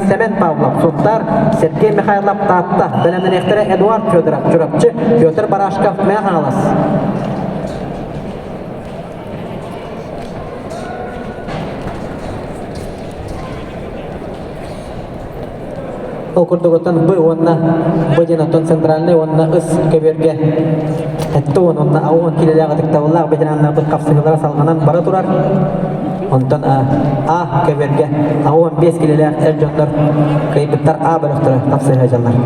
Семен Павлов, Сунтар, Сергей Михайлов Татта, Белемненехтере Эдуард Федоров, Чурапчы, Петр Барашков, Мехалас. Окурдуготан Б онна Бадинатон центральный онна Ыс кеберге. Эттон онна ауын килелеға тіктауыллағы беденанна бұт қапсығылара салғанан бара тұрар. Онтан А кеберге ауын 5 килелеға әр жондар кайбыттар А біріқтірі қапсыға жанлар.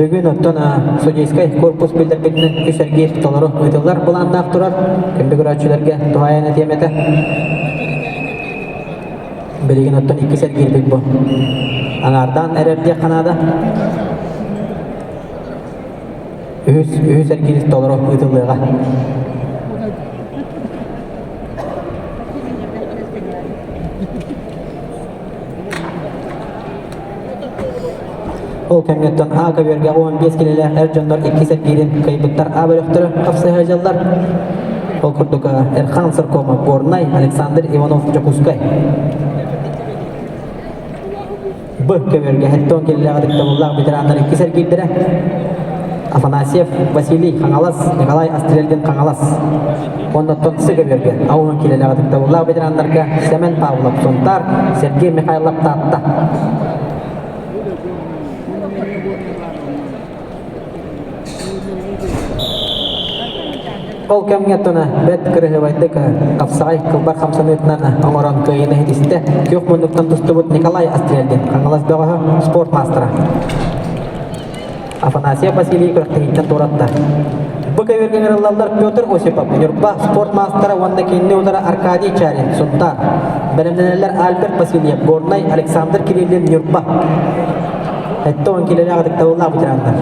Бүгін оттан судейскай корпус білдірбетінің күшерге тұталары өтілер бұландақ тұрар. Кімбі көрәтшілерге тұхайаны теметі. Білеген оттан 2 сәргер бек бұл. Аңардан әрерде қанады. Үхі сәргер тұталары өтіліға. Ол кәмгеттен А кәберге 15 келелі әр жондар 2 сәргерін кайбыттар А бөліқтірі қапсыға жалдар. Ол күрдігі Эрхан Сыркома, Борнай, Александр Иванов, Жокускай. Б кәберге 10 келелі ғадықта боллағы ветерандар 2 сәргердері. Афанасьев, Василий, Қаңалас, Николай Астрелден Қаңалас. Оннаттон С кәберге ауын келелі ғадықта боллағы ветерандарға Семен Павлов, Сунтар, Сергей Михайлов Татта. Ол кәмгеттіні бәт кірігі байдық қапсағай қылбар қамсануетінен оңыран көйіні хедісті көк мұндықтан тұсты бұд Николай Астрелден қаңылас бәғі спорт мастера. Афанасия Василий күріқтігіттен торатты. Бұ көверген ғырылалар Петр Осипов, Нюрба спорт мастера, онда кейінне ұлдары Аркадий Чарин, Сунтар. Бәлемденелер Альберт Васильев, Борнай, Александр Кириллин, Нюрба. Әтті 10 келелі ағадықта олақ бұтырандар.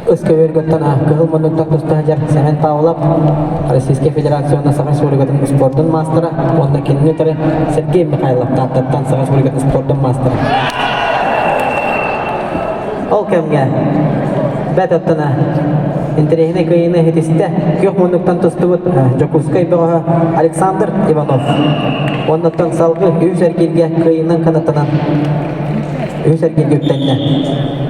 Өскөбергөттен кығыл мұндықтан тұсты әжер Семен Павлов, Российской Федерацияны Сағаш Өрігетін спорттың мастера, онда кеніне түрі Сергей Михайлов Таттаттан Сағаш Өрігетін спорттың мастера. Ол кәмге бәт өттіні интерегіне көйіні хетісті көк мұндықтан тұсты бұд Жокускай бұғы Александр Иванов. Оннаттан салғы үй сәргелге көйінің қанаттынан үй сәргелге өттенді.